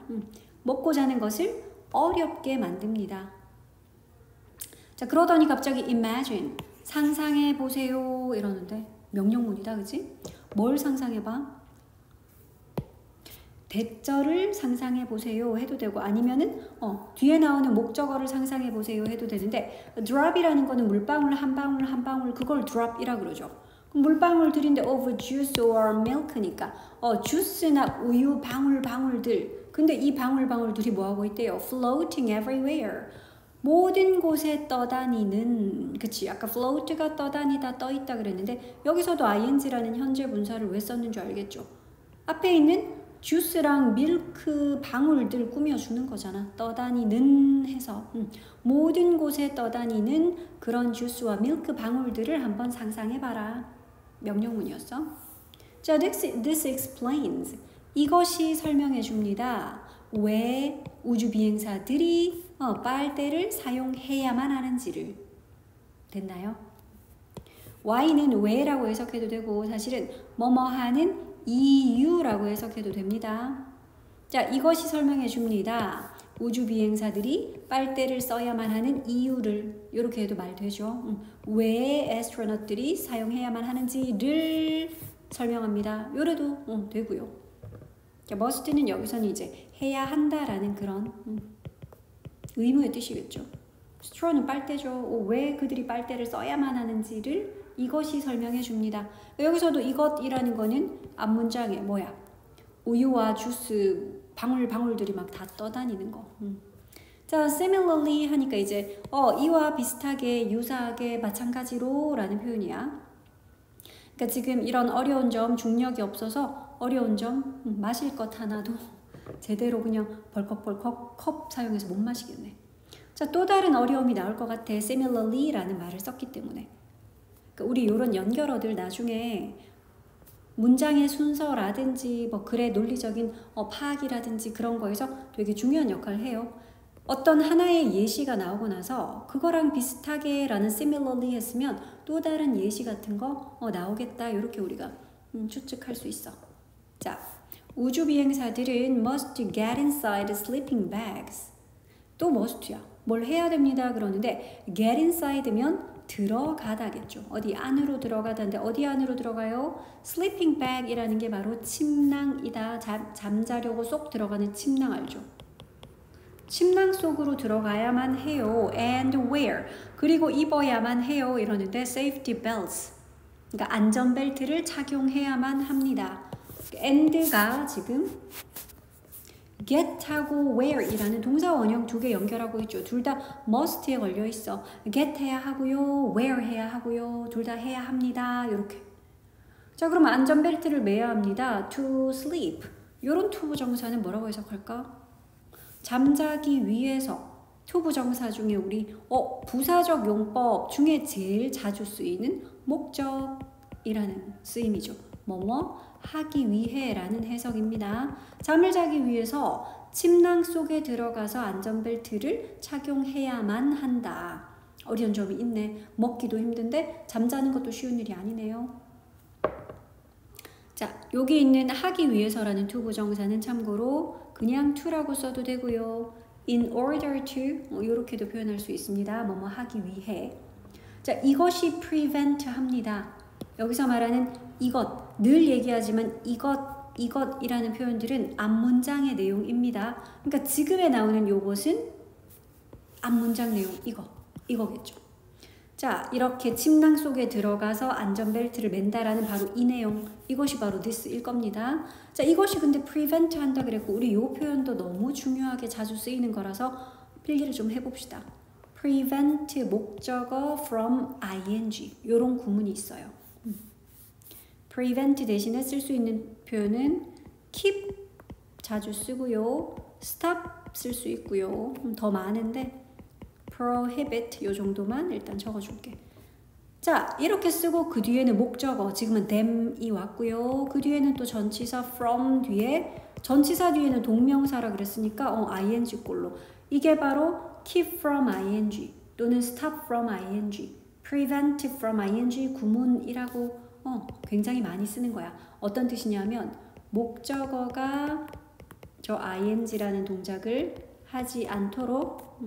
먹고 자는 것을 어렵게 만듭니다. 자 그러더니 갑자기 imagine 상상해 보세요 이러는데 명령문이다 그치? 뭘 상상해봐? 대절을 상상해 보세요 해도 되고 아니면은 뒤에 나오는 목적어를 상상해 보세요 해도 되는데 drop이라는 거는 물방울 한 방울 한 방울 그걸 drop이라 그러죠. 물방울들인데 of juice or milk니까 주스나 우유 방울방울들. 근데 이 방울방울들이 뭐하고 있대요? floating everywhere. 모든 곳에 떠다니는. 그치? 아까 float가 떠다니다 떠있다 그랬는데 여기서도 ing라는 현재 분사를 왜 썼는 줄 알겠죠? 앞에 있는 주스랑 밀크 방울들 꾸며주는 거잖아. 떠다니는 해서 모든 곳에 떠다니는 그런 주스와 밀크 방울들을 한번 상상해봐라. 명령문이었어. 자, this explains. 이것이 설명해 줍니다. 왜 우주 비행사들이 빨대를 사용해야만 하는지를. 됐나요? Y는 왜라고 해석해도 되고 사실은 뭐뭐하는 이유라고 해석해도 됩니다. 자, 이것이 설명해 줍니다. 우주 비행사들이 빨대를 써야만 하는 이유를 이렇게 해도 말 되죠. 왜 애스트로넛들이 사용해야만 하는지를 설명합니다. 요래도 되고요. 자, must는 여기서는 이제 해야 한다라는 그런 의무의 뜻이겠죠. straw는 빨대죠. 왜 그들이 빨대를 써야만 하는지를 이것이 설명해 줍니다. 여기서도 이것이라는 거는 앞문장에 뭐야? 우유와 주스 방울방울들이 막 다 떠다니는 거. 자, similarly 하니까 이제 이와 비슷하게 유사하게 마찬가지로 라는 표현이야. 그러니까 지금 이런 어려운 점, 중력이 없어서 어려운 점, 마실 것 하나도 제대로 그냥 벌컥벌컥 컵 사용해서 못 마시겠네. 자, 또 다른 어려움이 나올 것 같아. similarly 라는 말을 썼기 때문에. 그러니까 우리 이런 연결어들 나중에 문장의 순서라든지 뭐 글의 논리적인 파악이라든지 그런 거에서 되게 중요한 역할을 해요. 어떤 하나의 예시가 나오고 나서 그거랑 비슷하게 라는 similarly 했으면 또 다른 예시 같은 거 나오겠다 이렇게 우리가 추측할 수 있어. 자, 우주 비행사들은 must get inside sleeping bags. 또 must야. 뭘 해야 됩니다 그러는데 get inside면 들어가다겠죠. 어디 안으로 들어가다인데 어디 안으로 들어가요? sleeping bag이라는 게 바로 침낭이다. 잠자려고 쏙 들어가는 침낭 알죠? 침낭 속으로 들어가야만 해요. And wear. 그리고 입어야만 해요. 이러는데 safety belts. 그러니까 안전벨트를 착용해야만 합니다. and가 지금 get하고 wear이라는 동사 원형 두 개 연결하고 있죠. 둘 다 must에 걸려 있어. get 해야 하고요. wear 해야 하고요. 둘 다 해야 합니다. 이렇게. 자, 그럼 안전벨트를 매야 합니다. to sleep. 이런 투부정사는 뭐라고 해석할까? 잠자기 위해서. 투부정사 중에 우리 부사적 용법 중에 제일 자주 쓰이는 목적이라는 쓰임이죠. 뭐뭐 하기 위해 라는 해석입니다. 잠을 자기 위해서 침낭 속에 들어가서 안전벨트를 착용해야만 한다. 어려운 점이 있네. 먹기도 힘든데 잠자는 것도 쉬운 일이 아니네요. 자, 여기 있는 하기 위해서라는 투부정사는 참고로 그냥 to라고 써도 되고요. in order to 이렇게도 표현할 수 있습니다. 뭐뭐 하기 위해. 자, 이것이 prevent 합니다. 여기서 말하는 이것, 늘 얘기하지만 이것이라는 표현들은 앞문장의 내용입니다. 그러니까 지금에 나오는 요것은 앞문장 내용 이거겠죠. 자, 이렇게 침낭 속에 들어가서 안전벨트를 맨다라는 바로 이 내용, 이것이 바로 this일 겁니다. 자, 이것이 근데 prevent 한다 그랬고 우리 요 표현도 너무 중요하게 자주 쓰이는 거라서 필기를 좀 해봅시다. prevent 목적어 from ing 요런 구문이 있어요. prevent 대신에 쓸 수 있는 표현은 keep 자주 쓰고요. stop 쓸 수 있고요. 더 많은데 prohibit 요 정도만 일단 적어줄게. 자, 이렇게 쓰고 그 뒤에는 목적어 지금은 them이 왔고요. 그 뒤에는 또 전치사 from 뒤에 전치사 뒤에는 동명사라 그랬으니까 ing 꼴로 이게 바로 keep from ing 또는 stop from ing, prevent from ing 구문이라고 굉장히 많이 쓰는 거야. 어떤 뜻이냐면 목적어가 저 ing라는 동작을 하지 않도록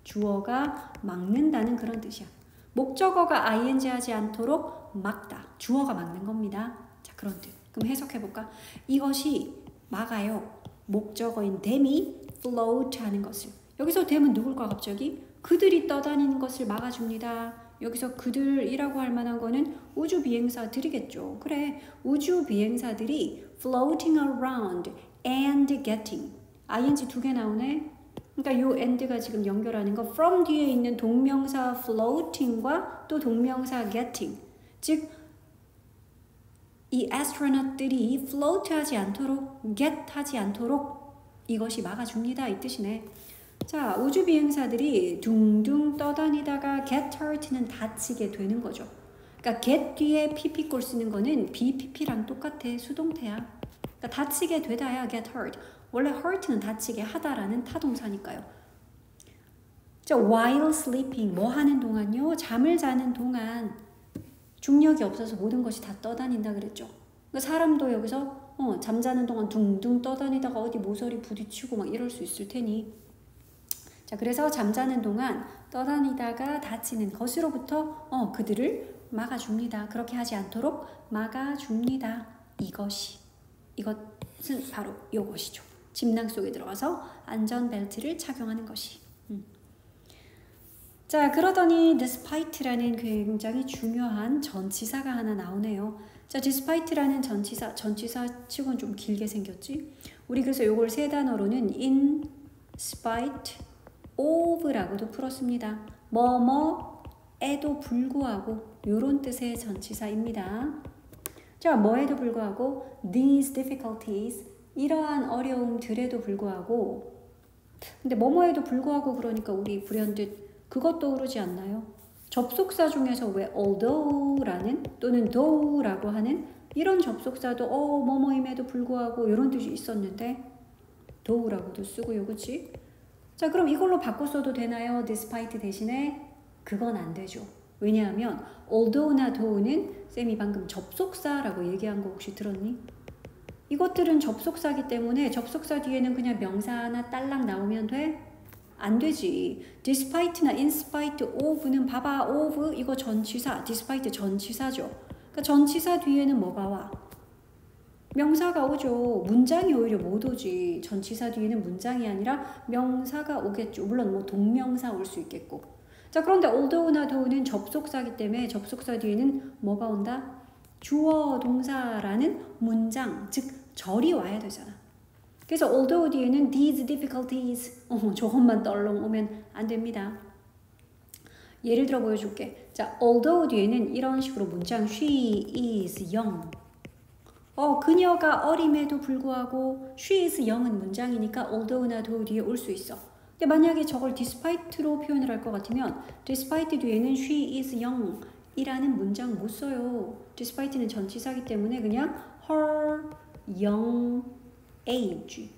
주어가 막는다는 그런 뜻이야. 목적어가 ing 하지 않도록 막다. 주어가 막는 겁니다. 자, 그런 뜻. 그럼 해석해볼까? 이것이 막아요. 목적어인 them이 float 하는 것을. 여기서 them은 누굴까 갑자기? 그들이 떠다니는 것을 막아줍니다. 여기서 그들이라고 할 만한 거는 우주 비행사들이겠죠. 그래, 우주 비행사들이 floating around and getting. ing 두 개 나오네. 그러니까 요 and가 지금 연결하는 거 from 뒤에 있는 동명사 floating과 또 동명사 getting. 즉, 이 astronaut들이 float 하지 않도록, get 하지 않도록 이것이 막아줍니다. 이 뜻이네. 자, 우주 비행사들이 둥둥 떠다니다가 get hurt는 다치게 되는 거죠. 그러니까 get 뒤에 pp꼴 쓰는 거는 bpp랑 똑같아. 수동태야. 그러니까 다치게 되다야 get hurt. 원래 hurt는 다치게 하다라는 타동사니까요. 자, while sleeping 뭐 하는 동안요? 잠을 자는 동안 중력이 없어서 모든 것이 다 떠다닌다 그랬죠. 그러니까 사람도 여기서 잠자는 동안 둥둥 떠다니다가 어디 모서리 부딪히고 막 이럴 수 있을 테니. 자, 그래서 잠자는 동안 떠다니다가 다치는 것으로부터 그들을 막아줍니다. 그렇게 하지 않도록 막아줍니다. 이것은 바로 이것이죠. 침낭 속에 들어가서 안전벨트를 착용하는 것이. 자, 그러더니 despite라는 굉장히 중요한 전치사가 하나 나오네요. 자, despite라는 전치사 치고는 좀 길게 생겼지? 우리 그래서 이걸 세 단어로는 in spite of라고도 풀었습니다. 뭐뭐에도 불구하고 이런 뜻의 전치사입니다. 자, 뭐에도 불구하고 these difficulties 이러한 어려움들에도 불구하고 근데 뭐뭐에도 불구하고 그러니까 우리 불현듯 그것 떠오르지 않나요? 접속사 중에서 왜 although라는 또는 though라고 하는 이런 접속사도 뭐뭐임에도 불구하고 이런 뜻이 있었는데 though라고도 쓰고요. 그치? 자, 그럼 이걸로 바꿔 써도 되나요? despite 대신에 그건 안 되죠. 왜냐하면 although나 though는 쌤이 방금 접속사라고 얘기한 거 혹시 들었니? 이것들은 접속사기 때문에 접속사 뒤에는 그냥 명사 하나 딸랑 나오면 돼? 안 되지. despite나 in spite of는 봐봐. of 이거 전치사, despite 전치사죠. 그러니까 전치사 뒤에는 뭐가 와? 명사가 오죠. 문장이 오히려 못 오지. 전치사 뒤에는 문장이 아니라 명사가 오겠죠. 물론 뭐 동명사 올 수 있겠고. 자, 그런데 although나 though는 접속사기 때문에 접속사 뒤에는 뭐가 온다? 주어 동사라는 문장, 즉 절이 와야 되잖아. 그래서 although 뒤에는 these difficulties 저것만 떨렁 오면 안 됩니다. 예를 들어 보여줄게. 자, although 뒤에는 이런 식으로 문장 she is young. 그녀가 어림에도 불구하고 she is young은 문장이니까 although나 though 뒤에 올 수 있어. 근데 만약에 저걸 despite로 표현을 할 것 같으면 despite 뒤에는 she is young 이라는 문장 못 써요. despite는 전치사기 때문에 그냥 her young age.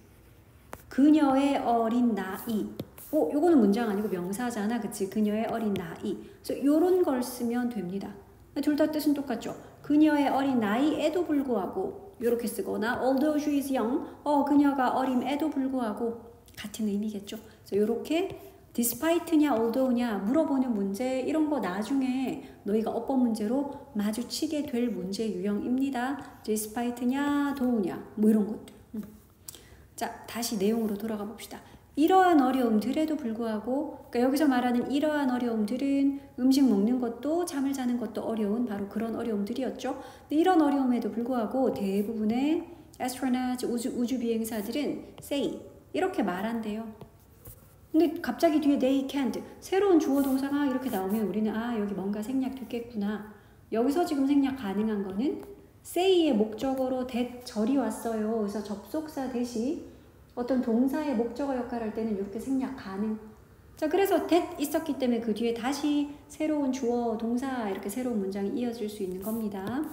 그녀의 어린 나이. 요거는 문장 아니고 명사잖아. 그치? 그녀의 어린 나이. 그래서 요런 걸 쓰면 됩니다. 둘 다 뜻은 똑같죠. 그녀의 어린 나이에도 불구하고 이렇게 쓰거나 although she is young 그녀가 어림에도 불구하고 같은 의미겠죠. 그래서 이렇게 despite냐 although냐 물어보는 문제 이런 거 나중에 너희가 어법 문제로 마주치게 될 문제 유형입니다. despite냐 though냐 뭐 이런 것들. 자, 다시 내용으로 돌아가 봅시다. 이러한 어려움들에도 불구하고 그러니까 여기서 말하는 이러한 어려움들은 음식 먹는 것도 잠을 자는 것도 어려운 바로 그런 어려움들이었죠. 근데 이런 어려움에도 불구하고 대부분의 astronauts 우주 비행사들은 say 이렇게 말한대요. 근데 갑자기 뒤에 they can't 새로운 주어 동사가 이렇게 나오면 우리는 여기 뭔가 생략 됐겠구나. 여기서 지금 생략 가능한 거는 say의 목적어로 that 절이 왔어요. 그래서 접속사 대시 어떤 동사의 목적어 역할을 할 때는 이렇게 생략 가능. 자, 그래서 that 있었기 때문에 그 뒤에 다시 새로운 주어, 동사 이렇게 새로운 문장이 이어질 수 있는 겁니다.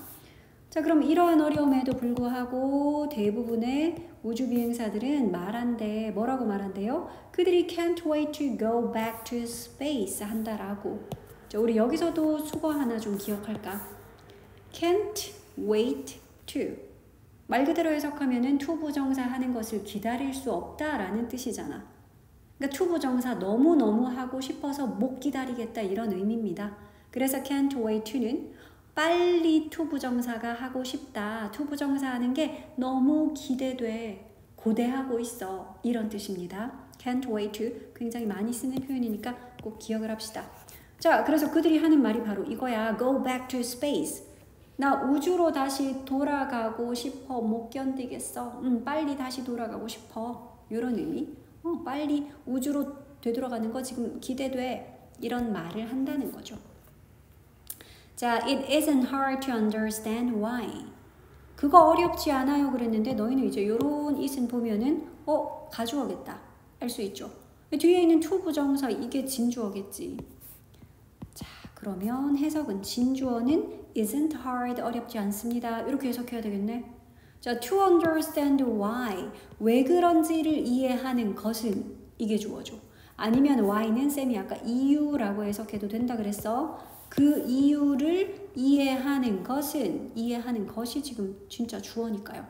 자, 그럼 이러한 어려움에도 불구하고 대부분의 우주 비행사들은 말한대. 뭐라고 말한대요? 그들이 can't wait to go back to space 한다라고. 자, 우리 여기서도 수거 하나 좀 기억할까? can't wait to. 말 그대로 해석하면은 to 부정사 하는 것을 기다릴 수 없다라는 뜻이잖아. 그러니까 to 부정사 너무너무 하고 싶어서 못 기다리겠다 이런 의미입니다. 그래서 can't wait to는 빨리 to 부정사가 하고 싶다. to 부정사 하는 게 너무 기대돼. 고대하고 있어. 이런 뜻입니다. can't wait to 굉장히 많이 쓰는 표현이니까 꼭 기억을 합시다. 자, 그래서 그들이 하는 말이 바로 이거야. go back to space. 나 우주로 다시 돌아가고 싶어. 못 견디겠어. 빨리 다시 돌아가고 싶어. 이런 의미. 빨리 우주로 되돌아가는 거 지금 기대돼. 이런 말을 한다는 거죠. 자, it isn't hard to understand why. 그거 어렵지 않아요 그랬는데 너희는 이제 이런 it은 보면은 가주어겠다. 알 수 있죠. 뒤에 있는 to 부정사 이게 진주어겠지. 자, 그러면 해석은 진주어는 isn't hard 어렵지 않습니다. 이렇게 해석해야 되겠네. 자, to understand why 왜 그런지를 이해하는 것은 이게 주어죠. 아니면 why는 쌤이 아까 이유라고 해석해도 된다 그랬어. 그 이유를 이해하는 것이 지금 진짜 주어니까요.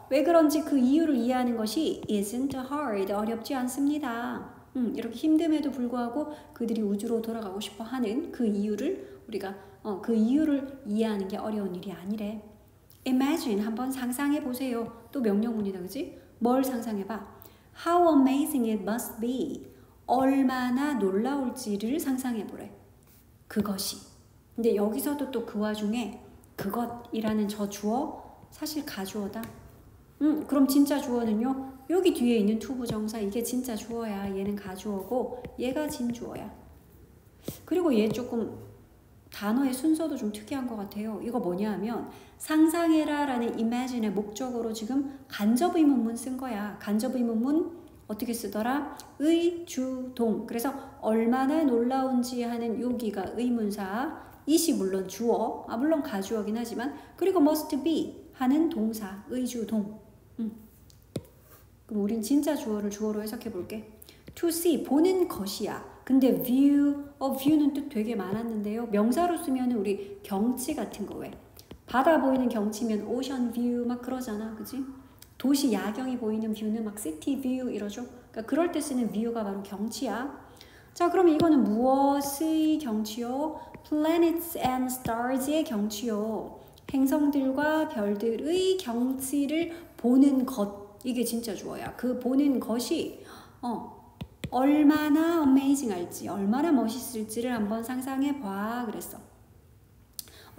왜 그런지 그 이유를 이해하는 것이 isn't hard 어렵지 않습니다. 이렇게 힘듦에도 불구하고 그들이 우주로 돌아가고 싶어 하는 그 이유를 우리가 그 이유를 이해하는 게 어려운 일이 아니래. Imagine 한번 상상해 보세요. 또 명령문이다, 그지? 뭘 상상해 봐? How amazing it must be. 얼마나 놀라울지를 상상해 보래. 그것이. 근데 여기서도 또 그 와중에 그것이라는 저 주어 사실 가주어다. 그럼 진짜 주어는요? 여기 뒤에 있는 to 부정사 이게 진짜 주어야. 얘는 가주어고 얘가 진주어야. 그리고 얘 조금 단어의 순서도 좀 특이한 것 같아요. 이거 뭐냐 하면 상상해라 라는 imagine의 목적어로 지금 간접 의문문 쓴 거야. 간접 의문문 어떻게 쓰더라? 의, 주, 동. 그래서 얼마나 놀라운지 하는 여기가 의문사, it이 물론 주어, 물론 가주어긴 하지만 그리고 must be 하는 동사, 의, 주, 동. 그럼 우린 진짜 주어를 주어로 해석해 볼게. to see, 보는 것이야. 근데 view는 뜻 되게 많았는데요. 명사로 쓰면 우리 경치 같은 거 왜? 바다 보이는 경치면 ocean view 막 그러잖아. 그지? 도시 야경이 보이는 뷰는 막 city view 이러죠. 그러니까 그럴 때 쓰는 view가 바로 경치야. 자, 그러면 이거는 무엇의 경치요? planets and stars의 경치요. 행성들과 별들의 경치를 보는 것, 이게 진짜 주어야. 그 보는 것이 얼마나 어메이징할지, 얼마나 멋있을지를 한번 상상해 봐 그랬어.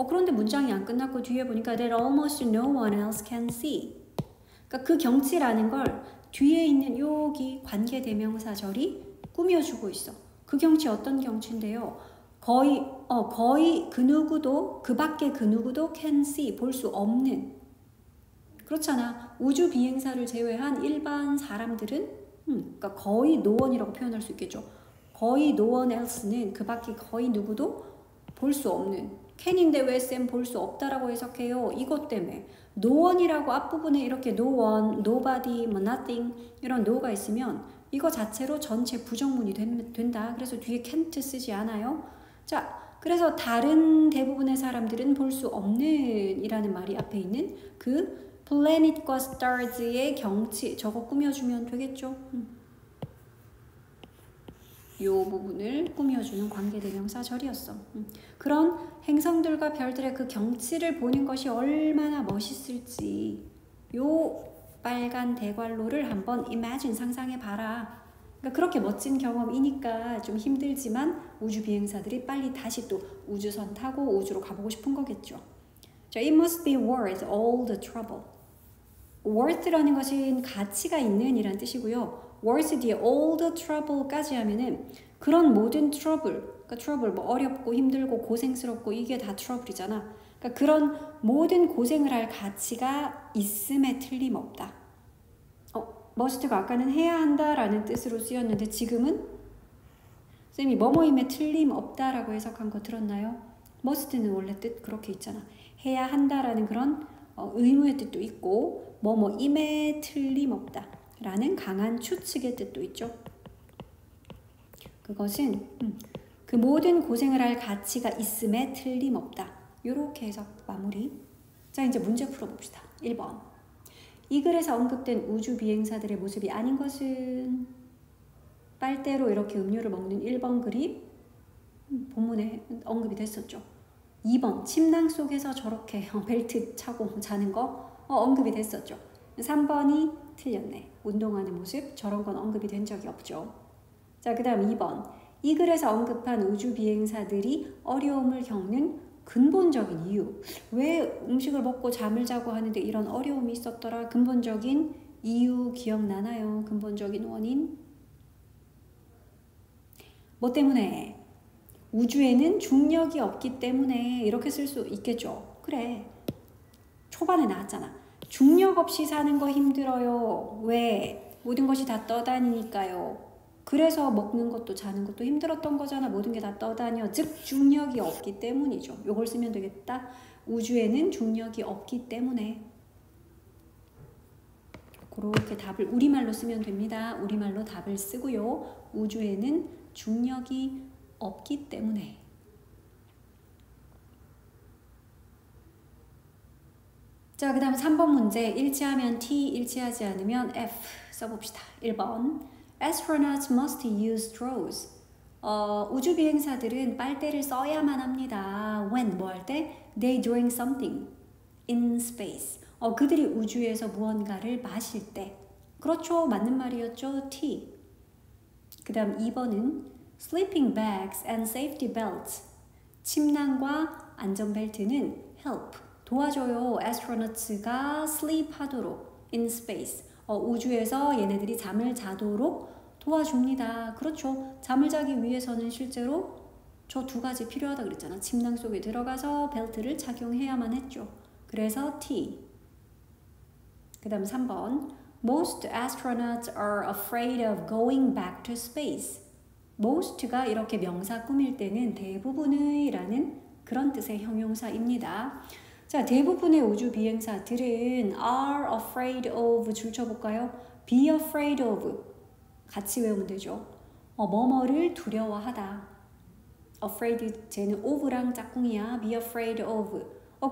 그런데 문장이 안 끝났고 뒤에 보니까 that almost no one else can see. 그러니까 그 경치라는 걸 뒤에 있는 여기 관계대명사절이 꾸며주고 있어. 그 경치 어떤 경치인데요? 거의 그 누구도, 그 밖에 그 누구도 can see, 볼 수 없는. 그렇잖아. 우주 비행사를 제외한 일반 사람들은 그러니까 거의 no one이라고 표현할 수 있겠죠. 거의 no one else는 그 밖에 거의 누구도 볼 수 없는. can인데 왜 쌤 볼 수 없다라고 해석해요? 이것 때문에. no one이라고 앞부분에 이렇게 no one, nobody, nothing 이런 no가 있으면 이거 자체로 전체 부정문이 된다. 그래서 뒤에 can't 쓰지 않아요. 자, 그래서 다른 대부분의 사람들은 볼 수 없는 이라는 말이 앞에 있는 그 planet과 stars의 경치, 저거 꾸며주면 되겠죠. 이 부분을 꾸며주는 관계대명사절이었어. 그런 행성들과 별들의 그 경치를 보는 것이 얼마나 멋있을지 요 빨간 대괄호를 한번 imagine 상상해봐라. 그러니까 그렇게 멋진 경험이니까 좀 힘들지만 우주 비행사들이 빨리 다시 또 우주선 타고 우주로 가보고 싶은 거겠죠. 자, it must be worth all the trouble. worth라는 것은 가치가 있는 이란 뜻이고요. worth 뒤에 all the trouble까지 하면은 그런 모든 trouble, 그러니까 trouble 뭐 어렵고 힘들고 고생스럽고 이게 다 trouble이잖아. 그러니까 그런 모든 고생을 할 가치가 있음에 틀림없다. must가 아까는 해야 한다라는 뜻으로 쓰였는데 지금은 쌤이 뭐뭐임에 틀림없다라고 해석한 거 들었나요? must는 원래 뜻 그렇게 있잖아. 해야 한다라는 그런 의무의 뜻도 있고 뭐뭐임에 틀림없다 라는 강한 추측의 뜻도 있죠. 그것은 그 모든 고생을 할 가치가 있음에 틀림없다. 요렇게 해석 마무리. 자, 이제 문제 풀어봅시다. 1번. 이 글에서 언급된 우주 비행사들의 모습이 아닌 것은 빨대로 이렇게 음료를 먹는 1번 그림 본문에 언급이 됐었죠. 2번 침낭 속에서 저렇게 벨트 차고 자는 거 언급이 됐었죠. 3번이 틀렸네. 운동하는 모습 저런 건 언급이 된 적이 없죠. 자, 그 다음 2번. 이 글에서 언급한 우주 비행사들이 어려움을 겪는 근본적인 이유. 왜 음식을 먹고 잠을 자고 하는데 이런 어려움이 있었더라? 근본적인 이유 기억나나요? 근본적인 원인? 뭐 때문에? 우주에는 중력이 없기 때문에 이렇게 쓸 수 있겠죠. 그래. 초반에 나왔잖아. 중력 없이 사는 거 힘들어요. 왜? 모든 것이 다 떠다니니까요. 그래서 먹는 것도 자는 것도 힘들었던 거잖아. 모든 게 다 떠다녀. 즉 중력이 없기 때문이죠. 요걸 쓰면 되겠다. 우주에는 중력이 없기 때문에. 그렇게 답을 우리말로 쓰면 됩니다. 우리말로 답을 쓰고요. 우주에는 중력이 없기 때문에. 자, 그 다음 3번 문제. 일치하면 T, 일치하지 않으면 F 써봅시다. 1번. Astronauts must use straws. 우주 비행사들은 빨대를 써야만 합니다. When, 뭐 할 때? They doing something in space. 그들이 우주에서 무언가를 마실 때. 그렇죠. 맞는 말이었죠. T. 그 다음 2번은 Sleeping bags and safety belts. 침낭과 안전벨트는 help. 도와줘요. astronauts가 sleep 하도록 in space. 우주에서 얘네들이 잠을 자도록 도와줍니다. 그렇죠. 잠을 자기 위해서는 실제로 저 두 가지 필요하다 그랬잖아. 침낭 속에 들어가서 벨트를 착용해야만 했죠. 그래서 T. 그 다음 3번. Most astronauts are afraid of going back to space. most가 이렇게 명사 꾸밀 때는 대부분의 라는 그런 뜻의 형용사입니다. 자, 대부분의 우주 비행사들은 are afraid of 줄 쳐볼까요? be afraid of 같이 외우면 되죠. 뭐뭐를 두려워하다. afraid 쟤는 of랑 짝꿍이야. be afraid of.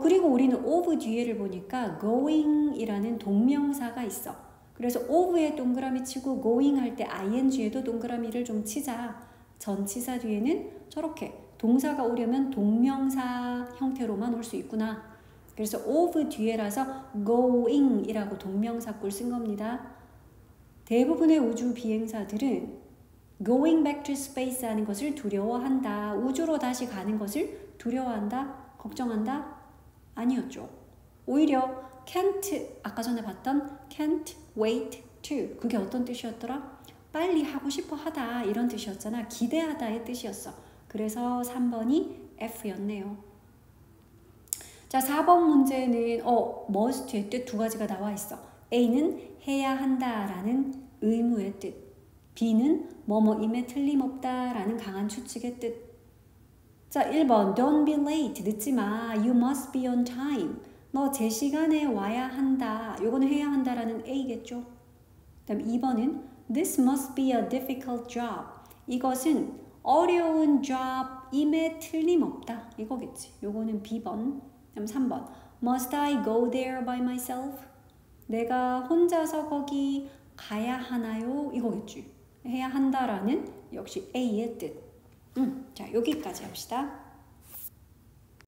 그리고 우리는 of 뒤에를 보니까 going 이라는 동명사가 있어. 그래서 of에 동그라미 치고 going 할 때 ing에도 동그라미를 좀 치자. 전치사 뒤에는 저렇게 동사가 오려면 동명사 형태로만 올 수 있구나. 그래서 of 뒤에라서 going이라고 동명사구를 쓴 겁니다. 대부분의 우주 비행사들은 going back to space 하는 것을 두려워한다. 우주로 다시 가는 것을 두려워한다. 걱정한다? 아니었죠. 오히려 can't, 아까 전에 봤던 can't wait to, 그게 어떤 뜻이었더라? 빨리 하고 싶어 하다 이런 뜻이었잖아. 기대하다의 뜻이었어. 그래서 3번이 F였네요. 자, 4번 문제는 must의 뜻 두 가지가 나와 있어. A는 해야 한다라는 의무의 뜻, B는 뭐뭐임에 틀림없다라는 강한 추측의 뜻. 자, 1번 Don't be late, 늦지 마. You must be on time. 너 제 시간에 와야 한다. 요거는 해야 한다라는 A겠죠. 그다음 2번은 This must be a difficult job. 이것은 어려운 job임에 틀림없다. 이거겠지. 요거는 B번. 그다음 3번 Must I go there by myself? 내가 혼자서 거기 가야 하나요? 이거겠지. 해야 한다라는 역시 A의 뜻. 자, 여기까지 합시다.